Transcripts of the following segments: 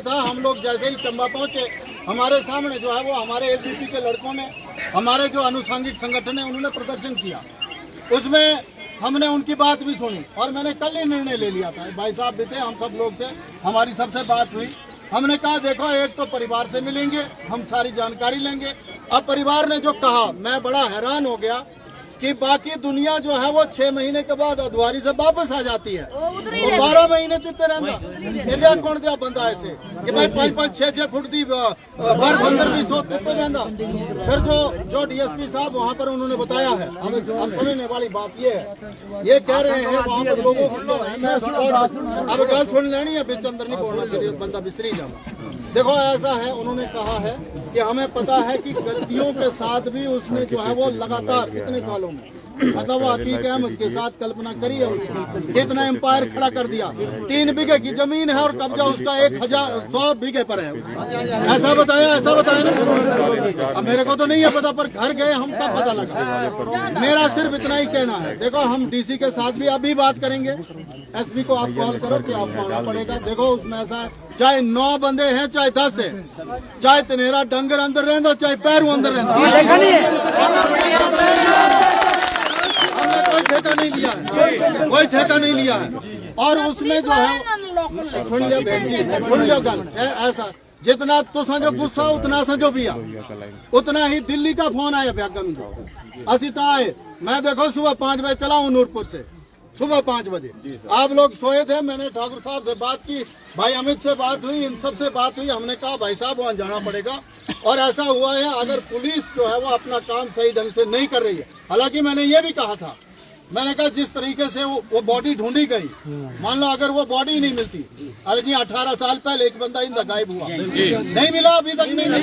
था। हम लोग जैसे ही चंबा पहुंचे, हमारे सामने जो है वो हमारे एबीपी के लड़कों ने, हमारे जो अनुसांगिक संगठन है, उन्होंने प्रदर्शन किया। उसमें हमने उनकी बात भी सुनी और मैंने कल ही निर्णय ले लिया था। भाई साहब भी थे, हम सब लोग थे, हमारी सबसे बात हुई। हमने कहा देखो, एक तो परिवार से मिलेंगे, हम सारी जानकारी लेंगे। अब परिवार ने जो कहा, मैं बड़ा हैरान हो गया कि बाकी दुनिया जो है वो 6 महीने के बाद अधवारी से वापस आ जाती है, वो 12 महीने देते रहना। कौन दिया बंदा ऐसे कि भाई 5-5, 6-6 फुट दी बर्फ अंदर भी सोच देते रहना। फिर जो डीएसपी साहब वहाँ पर उन्होंने बताया है, हम समझने वाली बात ये है, ये कह रहे हैं वहाँ पर लोगों को अब गल सुन लेनी है, बीच अंदर नहीं बोलना चाहिए, बंदा बिसरी जाना। देखो ऐसा है, उन्होंने कहा है कि हमें पता है कि गलतियों के साथ भी उसने जो है वो लगातार इतने सालों में, मतलब वो हकीक अहमद के साथ कल्पना करी है, कितना एम्पायर खड़ा कर दिया। 3 बीघे की जमीन है और कब्जा उसका 100 बीघे पर है। ऐसा बताया ना, अब मेरे को तो नहीं है पता, पर घर गए हम तब पता लगा। मेरा सिर्फ इतना ही कहना है, देखो हम डीसी के साथ भी अभी बात करेंगे। एसपी को आप कॉल करो कि आपको आना पड़ेगा। देखो उसमें ऐसा है, चाहे 9 बंदे हैं, चाहे 10 है, चाहे तनेरा डंगर अंदर रहता, चाहे पैरू अंदर रहता, हमने कोई ठेका नहीं लिया है, कोई ठेका नहीं लिया है। और उसमें जो है, सुन लिया बहन जी, सुन लिया गल ऐसा, जितना तुसा जो गुस्सा उतना सा जो भी उतना ही दिल्ली का फोन आया ब्यागम असी आए। मैं देखो सुबह 5 बजे चला हूँ नूरपुर से, सुबह 5 बजे। आप लोग सोए थे, मैंने ठाकुर साहब से बात की, भाई अमित से बात हुई, इन सब से बात हुई। हमने कहा भाई साहब वहाँ जाना पड़ेगा। और ऐसा हुआ है, अगर पुलिस जो है वो अपना काम सही ढंग से नहीं कर रही है, हालांकि मैंने ये भी कहा था, मैंने कहा जिस तरीके से वो बॉडी ढूंढी गई, मान लो अगर वो बॉडी नहीं मिलती, अरे जी 18 साल पहले एक बंदा इंदा गायब हुआ, नहीं मिला, अभी तक नहीं मिला,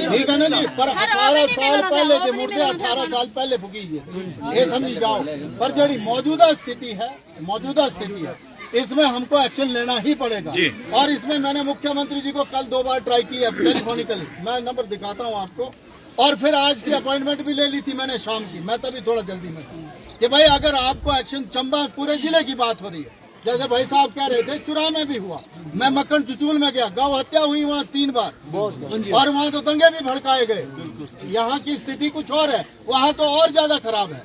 ठीक है ना जी। पर 18 साल पहले के मुर्दे 18 साल पहले फुकीजिए, ये समझी जाओ। पर जड़ी मौजूदा स्थिति है, इसमें हमको एक्शन लेना ही पड़ेगा। और इसमें मैंने मुख्यमंत्री जी को कल 2 बार ट्राई किया टेलीफोनिकली, मैं नंबर दिखाता हूँ आपको। और फिर आज की अपॉइंटमेंट भी ले ली थी मैंने शाम की, मैं तभी थोड़ा जल्दी में कि भाई अगर आपको एक्शन, चंबा पूरे जिले की बात हो रही है, जैसे भाई साहब कह रहे थे चुरा में भी हुआ, मैं मक्खन चुचूल में गया, गौ हत्या हुई वहाँ 3 बार, और वहाँ तो दंगे भी भड़काए गए। यहाँ की स्थिति कुछ और है, वहाँ तो और ज्यादा खराब है।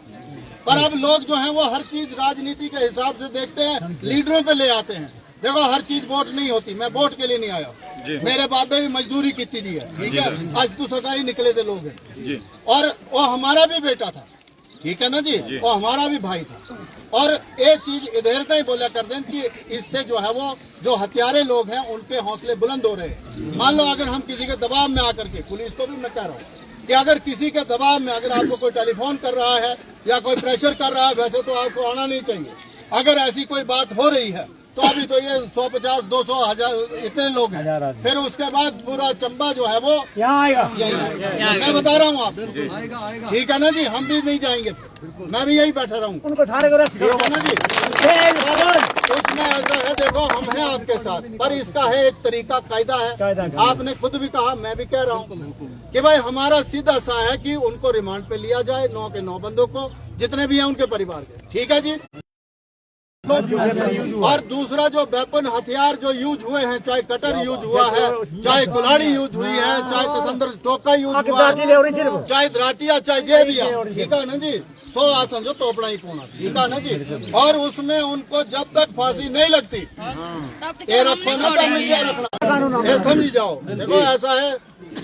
पर अब लोग जो है वो हर चीज राजनीति के हिसाब से देखते हैं, लीडरों पे ले आते हैं। देखो हर चीज वोट नहीं होती, मैं वोट के लिए नहीं आया, मेरे बाप ने भी मजदूरी की थी है, ठीक है, आज तो सगाई निकले थे लोग हैं। और वो हमारा भी बेटा था, ठीक है ना जी, वो हमारा भी भाई था। और एक चीज इधर ही बोला कर दें कि इससे जो है वो जो हत्यारे लोग हैं उनके हौसले बुलंद हो रहे हैं। मान लो अगर हम किसी के दबाव में आकर के, पुलिस को भी मैं कह रहा हूँ कि अगर किसी के दबाव में अगर आपको कोई टेलीफोन कर रहा है या कोई प्रेशर कर रहा है, वैसे तो आपको आना नहीं चाहिए। अगर ऐसी कोई बात हो रही है तो अभी तो ये 150, 200, 1000 इतने लोग हैं, फिर उसके बाद पूरा चंबा जो है वो यहाँ आएगा। मैं बता रहा हूँ आप, ठीक है ना जी, हम भी नहीं जाएंगे, मैं भी यही बैठा रहूँ, उनको ना जी। उसमें ऐसा है, देखो हम हैं आपके साथ, पर इसका है एक तरीका, कायदा है। आपने खुद भी कहा, मैं भी कह रहा हूँ कि भाई हमारा सीधा सा है कि उनको रिमांड पे लिया जाए, 9 के 9 बंदों को, जितने भी हैं उनके परिवार के, ठीक है जी। और दूसरा जो वेपन हथियार जो यूज हुए हैं, चाहे कटर यूज हुआ है, चाहे कुल्हाड़ी यूज हुई है, चाहे तसंदर टोका यूज हुआ है, चाहे धराटिया, चाहे जे भी है, ठीक है ना जी, 100 आसन जो तोपड़ा ही कोना, ठीक है ना जी। और उसमें उनको जब तक फांसी नहीं लगती, ये रखना, ये समझ जाओ। देखो ऐसा है,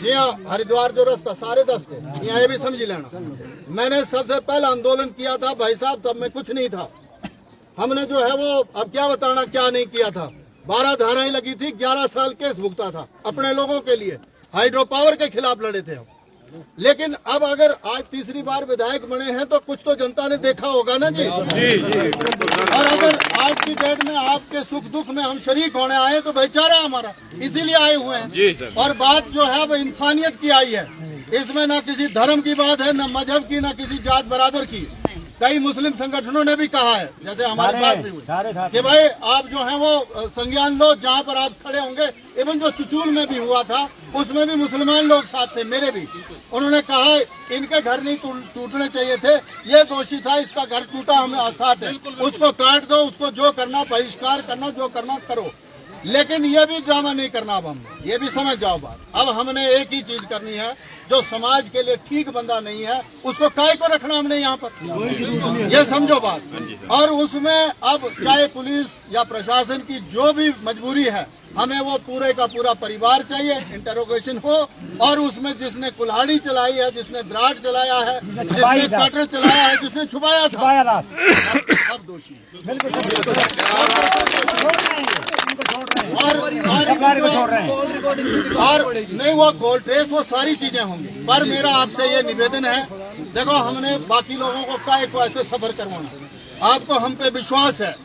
यहाँ हरिद्वार जो रास्ता सारे 10 थे, यहाँ ये भी समझ लेना। मैंने सबसे पहला आंदोलन किया था भाई साहब, तब में कुछ नहीं था। हमने जो है वो, अब क्या बताना क्या नहीं किया था, 12 धाराएं लगी थी, 11 साल केस भुगता था अपने लोगों के लिए, हाइड्रो पावर के खिलाफ लड़े थे हम। लेकिन अब अगर आज तीसरी बार विधायक बने हैं तो कुछ तो जनता ने देखा होगा ना जी। और अगर आज की डेट में आपके सुख दुख में हम शरीक होने आए तो भाईचारा हमारा, इसीलिए आए हुए हैं। और बात जो है वो इंसानियत की आई है, इसमें ना किसी धर्म की बात है, ना मजहब की, ना किसी जात बरादर की। कई मुस्लिम संगठनों ने भी कहा है, जैसे हमारी बात भी हुई कि भाई आप जो है वो संज्ञान लो, जहाँ पर आप खड़े होंगे। इवन जो चुचूल में भी हुआ था उसमें भी मुसलमान लोग साथ थे, मेरे भी। उन्होंने कहा इनके घर नहीं टूटने चाहिए थे, ये दोषी था, इसका घर टूटा, हम साथ है, उसको काट दो, उसको जो करना, बहिष्कार करना, जो करना करो। लेकिन ये भी ड्रामा नहीं करना। अब हमने ये भी समझ जाओ बात। अब हमने एक ही चीज करनी है, जो समाज के लिए ठीक बंदा नहीं है उसको काय को रखना हमने यहाँ पर, ये समझो बात। और उसमें अब चाहे पुलिस या प्रशासन की जो भी मजबूरी है, हमें वो पूरे का पूरा परिवार चाहिए, इंटरोगेशन हो। और उसमें जिसने कुल्हाड़ी चलाई है, जिसने द्राट चलाया है, जिसने कटर चलाया है, जिसने छुपाया था, सब दोषी है। और नहीं, वो कोर्ट केस वो सारी चीजें होंगी। पर मेरा आपसे ये निवेदन है, देखो हमने बाकी लोगों को काय को ऐसे सफर करवाना। आपको हम पे विश्वास है,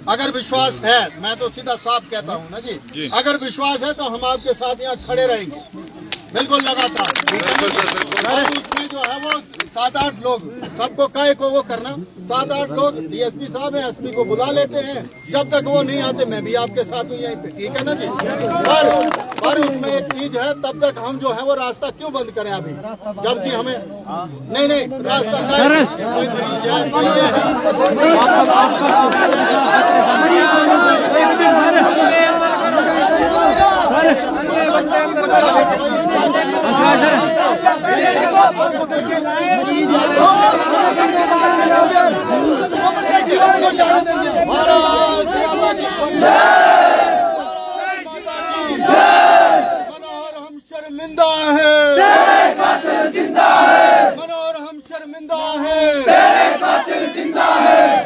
अगर विश्वास है, मैं तो सीधा साफ कहता हूँ ना जी, अगर विश्वास है तो हम आपके साथ यहाँ खड़े रहेंगे, बिल्कुल लगातार। उसमें जो है वो 7-8 लोग, सबको काय को वो करना, 7-8 लोग डीएसपी साहब हैं, एसपी को बुला लेते हैं। जब तक वो नहीं आते मैं भी आपके साथ हूँ यहीं पे, ठीक है ना जी। पर उसमें एक चीज है, तब तक हम जो है वो रास्ता क्यों बंद करें अभी, जबकि हमें नहीं रास्ता कोई मरीज है, कोई ये मनोहर हम शर्मिंदा है, मनोहर हम शर्मिंदा है,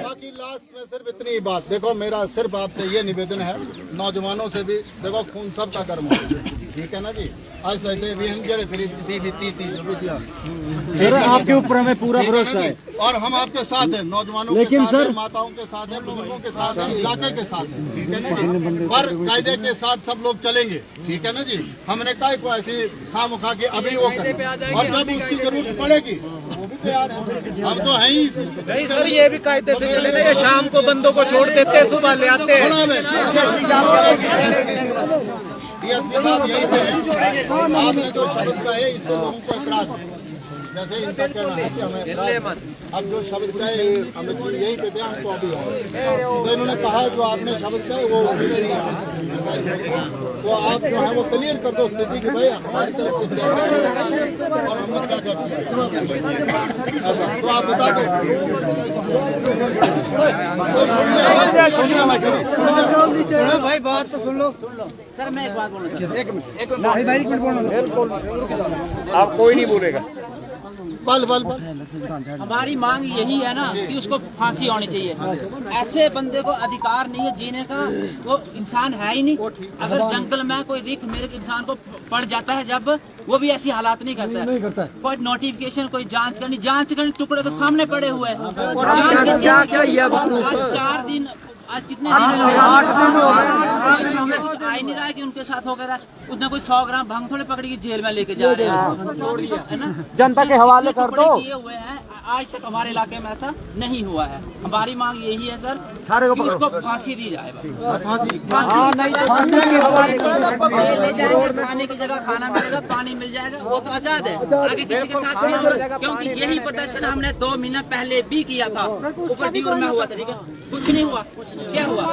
बाकी लास्ट में सिर्फ इतनी बात। देखो मेरा सिर्फ आपसे ये निवेदन है, नौजवानों से भी देखो खून सबका गर्म हो, ठीक है ना जी। आज सहते भी आपके ऊपर हमें पूरा भरोसा है और हम आपके साथ हैं, नौजवानों के साथ हैं, माताओं के साथ हैं, बुजुर्गों के साथ हैं, इलाके के साथ हैं, ठीक है ना जी। पर कायदे के साथ सब लोग चलेंगे, ठीक है ना जी। हमने काय को ऐसी खाम खा के अभी वो करें, और जब उसकी जरूरत पड़ेगी वो भी तैयार है। हम तो हैं ही नहीं सर, ये भी कायदे से चले ना, ये शाम को बंदों को छोड़ देते हैं, सुबह ले आते हैं। डीएसपी साहब यही पे हैं, आपने जो शब्द कहे इससे लोगों को इतराज है। जैसे इनका कहना है कि हमें अब जो शब्द कहे अमित जी यही पे थे, हमको अभी तो इन्होंने कहा जो आपने शब्द कहे वो तो आप जो है वो क्लियर कर दो स्थिति की, भाई हमारी तरफ से क्या है और हमने क्या क्या किया, ऐसा तो आप बता दो। भाई बात तो सुन लो सर, मैं एक बात बोलूँ, एक मिनट आप कोई नहीं बोलेगा। बल हमारी मांग यही है ना कि उसको फांसी होनी चाहिए। ऐसे बंदे को अधिकार नहीं है जीने का, वो इंसान है ही नहीं। अगर जंगल में कोई रिस्क मेरे इंसान को पड़ जाता है, जब वो भी ऐसी हालात नहीं करता है। कोई नोटिफिकेशन, कोई जांच करनी टुकड़े तो सामने पड़े हुए हैं। 4 दिन, आज कितने दिन, 8 दिन हो गए, कुछ आ ही नहीं रहा है कि उनके साथ हो गया। उसने कोई 100 ग्राम भंग थोड़े पकड़ी की जेल में लेके जा रहे हैं, है ना। जनता के हवाले कर दो। किए हुए हैं, आज तक हमारे इलाके में ऐसा नहीं हुआ है। हमारी मांग यही है सर कि उसको फांसी दी जाए। खाने की जगह खाना मिलेगा, पानी मिल जाएगा, वो तो आजाद है, आगे किसी के साथ नहीं होगा। क्योंकि यही प्रदर्शन हमने 2 महीना पहले भी किया था, ऊपर ड्यूर में हुआ था, ठीक है, कुछ नहीं हुआ। क्या हुआ?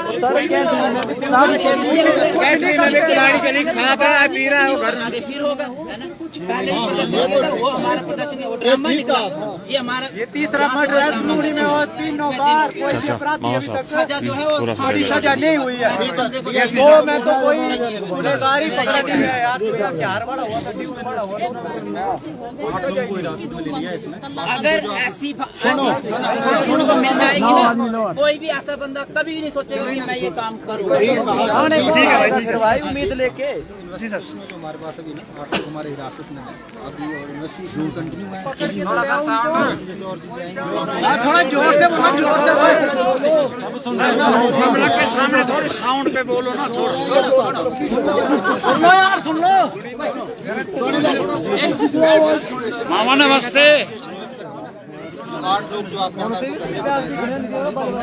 पी रहा है वो घर आगे फिर होगा, है ना। पहले ही प्रदर्शन होता, वो हमारा प्रदर्शन है, वो ड्रामा निकला। ये हमारा तीसरा मर्डर है मुंगली में, और 3 बार कोई सजा जो है वो फांसी सजा नहीं हुई है। वो मैं तो कोई गुनहगारी पकड़ा नहीं है यार, क्या बड़ा हुआ था, बड़ा हुआ। अगर ऐसी फांसी को मिल जाएगी ना, कोई भी ऐसा बंदा कभी भी नहीं सोचेगा कि मैं ये काम करूँ। ठीक है भाई, उम्मीद लेके जी सर। जो हमारे पास अभी ना 8 लोग हमारे हिरासत में है अभी, और इन्वेस्टिगेशन कंटिन्यू है। जैसे और चीजें आएंगी, थोड़ा जोर से बोलो, जोर से कैमरा के सामने थोड़ी साउंड पे बोलो ना, थोड़ा सुन लो यार, सुन लो। मामा नमस्ते। 8 लोग जो आपने हमने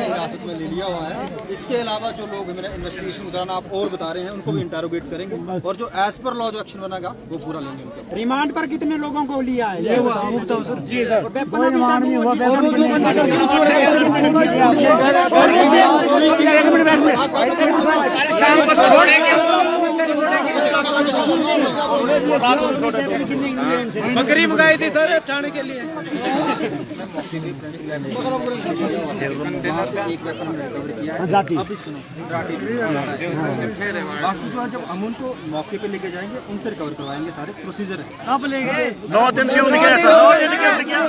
हिरासत में ले लिया हुआ है। इसके अलावा जो लोग मेरा इन्वेस्टिगेशन के दौरान आप और बता रहे हैं उनको भी इंटरोगेट करेंगे और जो एज पर लॉ जो एक्शन बनेगा वो पूरा लेंगे उनके। रिमांड पर कितने लोगों को लिया है? ये हुआ सर जी सर बकरी मंगाई थी सर खाने के लिए। एक वेपन रिकवर किया है। अभी सुनो, बाकी जो है जब हम उनको मौके पे लेके जाएंगे उनसे रिकवर करवाएंगे, सारे प्रोसीजर है। कब ले गए? 2 दिन क्यों नहीं गया? 2 दिन क्यों नहीं गया?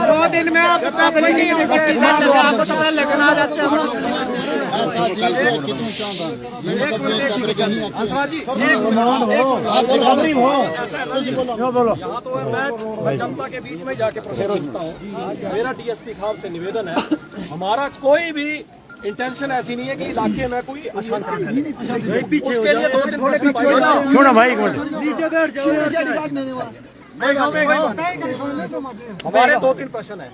2 दिन में आप आपको तो पहले लेकर आ जाते हैं। यहाँ तो मैं जनता के बीच में जाके प्रोसेस करता हूँ। मेरा डीएसपी साहब से निवेदन है, हमारा कोई भी इंटेंशन ऐसी नहीं है कि इलाके में कोई अशांति फैले। उसके लिए 2 दिन हमारे 2-3 प्रश्न है।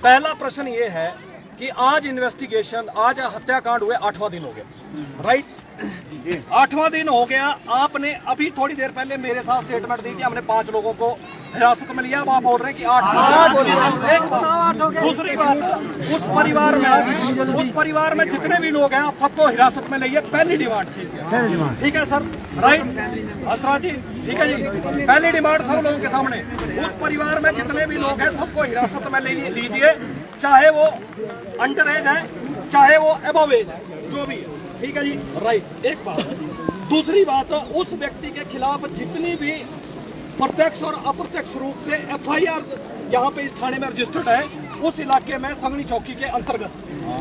पहला प्रश्न ये है कि आज इन्वेस्टिगेशन, आज हत्याकांड हुए 8वां दिन हो गया, राइट? 8वां दिन हो गया। आपने अभी थोड़ी देर पहले मेरे साथ स्टेटमेंट दी कि हमने 5 लोगों को हिरासत में लिया। अब आप बोल रहे हैं कि 8। दूसरी बात, उस परिवार में जितने भी लोग हैं आप सबको हिरासत में लिया। पहली डिमांड, ठीक है सर, राइट असरा जी, ठीक है जी। पहली डिमांड सब लोगों के सामने, उस परिवार में जितने भी लोग हैं सबको हिरासत में लीजिए, चाहे वो अंडर एज है चाहे वो अबव एज है, जो भी है, ठीक है जी, राइट। एक बात। दूसरी बात, उस व्यक्ति के खिलाफ जितनी भी प्रत्यक्ष और अप्रत्यक्ष रूप से एफआईआर यहाँ पे इस थाने में रजिस्टर्ड है, उस इलाके में संगनी चौकी के अंतर्गत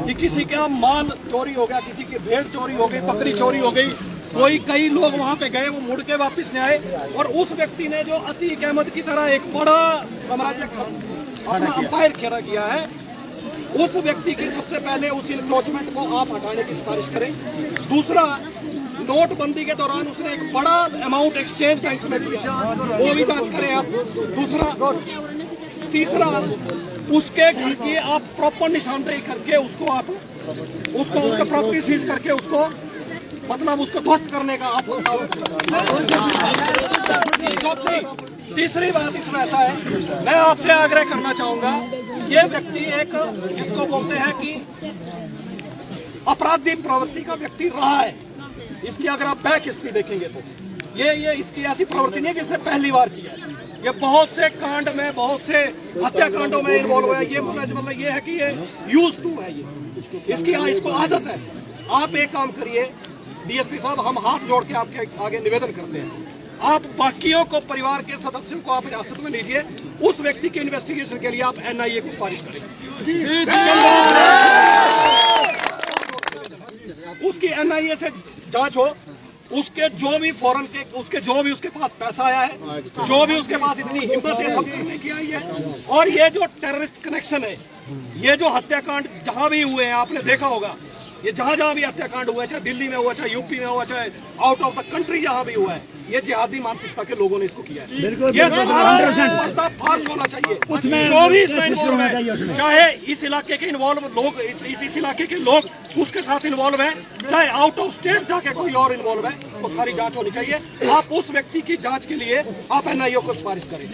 कि किसी का माल चोरी हो गया, किसी की भेड़ चोरी हो गई, बकरी चोरी हो गई, कई लोग वहाँ पे गए, वो मुड़ के वापस नहीं आए, और उस व्यक्ति ने जो अतीक अहमद की तरह एक बड़ा साम्राज्य अपना अंपायर खड़ा किया है, उस व्यक्ति की सबसे पहले उस इंक्रोचमेंट को आप हटाने की सिफारिश करें। दूसरा, नोटबंदी के दौरान उसने एक बड़ा अमाउंट एक्सचेंज बैंक में किया, वो भी जांच करें आप। दूसरा, तीसरा, उसके घर की आप प्रॉपर निशानदेही करके उसको उसका प्रॉपर्टी सीज करके उसको मतलब उसको ध्वस्त करने का आप। तीसरी बात इसमें ऐसा है, मैं आपसे आग्रह करना चाहूंगा, ये व्यक्ति एक जिसको बोलते हैं कि अपराधी प्रवृत्ति का व्यक्ति रहा है। इसकी अगर आप बैक हिस्ट्री देखेंगे तो ये इसकी ऐसी प्रवृत्ति नहीं है कि इसने पहली बार किया है। ये बहुत से कांड में, बहुत से हत्याकांडों में इन्वॉल्व है। ये मतलब ये है कि ये यूज टू है, ये इसको आदत है। आप एक काम करिए डीएसपी साहब, हम हाथ जोड़ के आपके आगे निवेदन करते हैं, आप बाकियों को, परिवार के सदस्यों को आप हिरासत में लीजिए। उस व्यक्ति के इन्वेस्टिगेशन के लिए आप एनआईए को सिफारिश करें, उसकी एनआईए से जांच हो, उसके जो भी फॉरेन के, उसके जो भी उसके पास पैसा आया है, जो भी उसके पास इतनी हिम्मत है सब करने की आई है। और ये जो टेररिस्ट कनेक्शन है, ये जो हत्याकांड जहां भी हुए हैं आपने देखा होगा, ये जहां भी हत्याकांड हुआ है, चाहे दिल्ली में हुआ, चाहे यूपी में हुआ, चाहे आउट ऑफ द कंट्री जहां भी हुआ है, ये जिहादी मानसिकता के लोगों ने इसको किया है। ये पर्दाफाश होना चाहिए, जो भी इसमें इन्वॉल्व है, चाहे इस इलाके के इन्वॉल्व लोग, इस इलाके के लोग उसके साथ इन्वॉल्व है, चाहे आउट ऑफ स्टेट जाके कोई और इन्वॉल्व है, वो सारी जांच होनी चाहिए। आप उस व्यक्ति की जांच के लिए आप एनआईए को सिफारिश करें।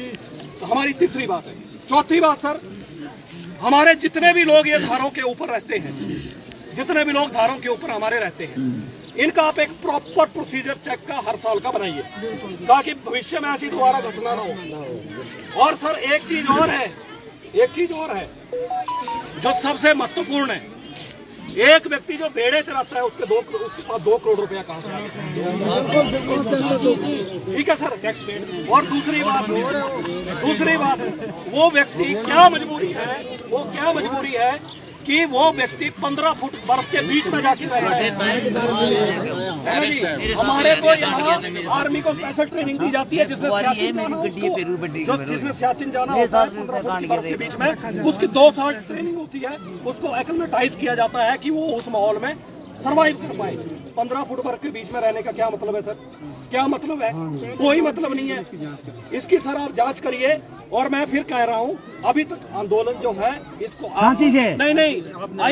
तो हमारी तीसरी बात है। चौथी बात सर, हमारे जितने भी लोग ये धारों के ऊपर रहते हैं, जितने भी लोग धारों के ऊपर हमारे रहते हैं, इनका आप एक प्रॉपर प्रोसीजर चेक का हर साल का बनाइए, ताकि भविष्य में ऐसी दोबारा घटना ना हो। और सर एक चीज और है जो सबसे महत्वपूर्ण है, एक व्यक्ति जो भेड़े चलाता है उसके पास 2 करोड़ रुपया कहाँ से आता है? ठीक है सर, टैक्स पेड। और दूसरी बात वो व्यक्ति क्या मजबूरी है कि वो व्यक्ति 15 फुट बर्फ के बीच में जाके रह रहे हैं। हमारे को यहाँ आर्मी को स्पेशल ट्रेनिंग दी जाती है, जिसमें सियाचिन जाना होता है 15 फुट की बर्फ के बीच में, उसकी 2 साल ट्रेनिंग होती है, उसको एक्लेमेटाइज किया जाता है कि वो उस माहौल में सरवाइव कर पाए। 15 फुट वर्ग के बीच में रहने का क्या मतलब है सर? क्या मतलब है? कोई मतलब नहीं है इसकी। सर आप जांच करिए। और मैं फिर कह रहा हूं, अभी तक आंदोलन जो है इसको नहीं,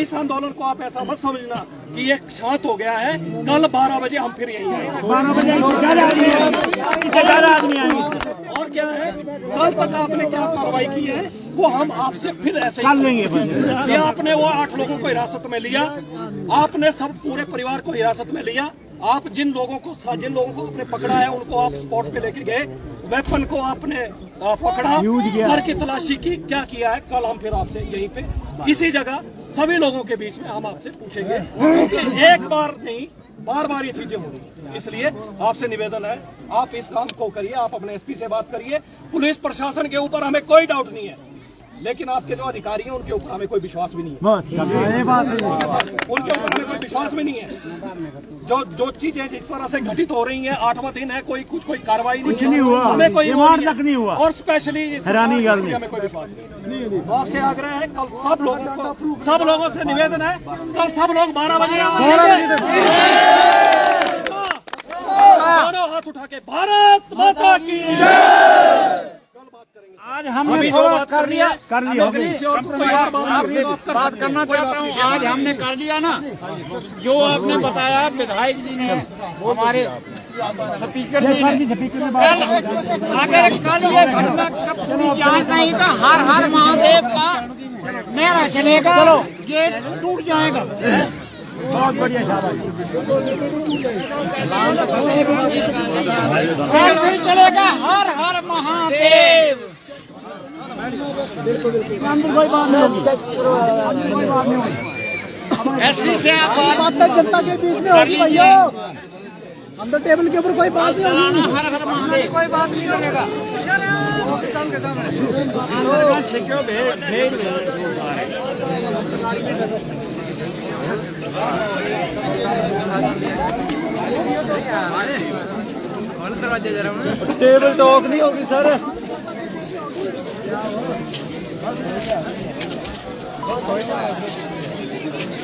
इस आंदोलन को आप ऐसा मत समझना कि ये शांत हो गया है। कल 12 बजे हम फिर यहीं आएंगे। और क्या है, कल तक आपने क्या कार्रवाई की है वो हम आपसे फिर ऐसे ही लेंगे। आपने वो 8 लोगों को हिरासत में लिया, आपने सब पूरे परिवार को हिरासत में लिया। आप जिन लोगों को आपने पकड़ा है उनको आप स्पॉट पे लेके गए, वेपन को आपने पकड़ा, घर की तलाशी की, क्या किया है कल हम फिर आपसे यहीं पे इसी जगह सभी लोगों के बीच में हम आपसे पूछेंगे, क्योंकि एक बार नहीं बार बार ये चीजें हो रही हैं। इसलिए आपसे निवेदन है, आप इस काम को करिए, आप अपने एसपी से बात करिए। पुलिस प्रशासन के ऊपर हमें कोई डाउट नहीं है, लेकिन आपके जो अधिकारी हैं उनके ऊपर हमें कोई विश्वास भी नहीं है। उनके ऊपर हमें कोई विश्वास भी नहीं है। जो चीजें जिस तरह से घटित हो रही हैं, 8वां दिन है, कोई कार्रवाई नहीं हुआ, हमें कोई नहीं हुआ। और स्पेशली हमें कोई विश्वास नहीं। तो आपसे आग्रह है, कल सब लोगों से निवेदन है, कल सब लोग 12 बजे दोनों हाथ उठा के भारत माता की आज हमने थोड़ा कर लिया बात करना चाहता हूँ। आज हमने कर लिया ना जो आपने बताया, विधायक जी ने हमारे स्पीकर जी ने अगर कल ये घटना जांच नहीं तो हर हर महादेव का मेरा चलेगा, गेट टूट जाएगा। बहुत बढ़िया फिर चलेगा हर हर महादेव। एसपी से बात जनता के बीच में होगी भैया, अंदर टेबल के ऊपर कोई बात नहीं होगी। हर हर महादेव कोई बात नहीं होगा। टेबल टॉक नहीं होगी सर।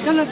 अंदर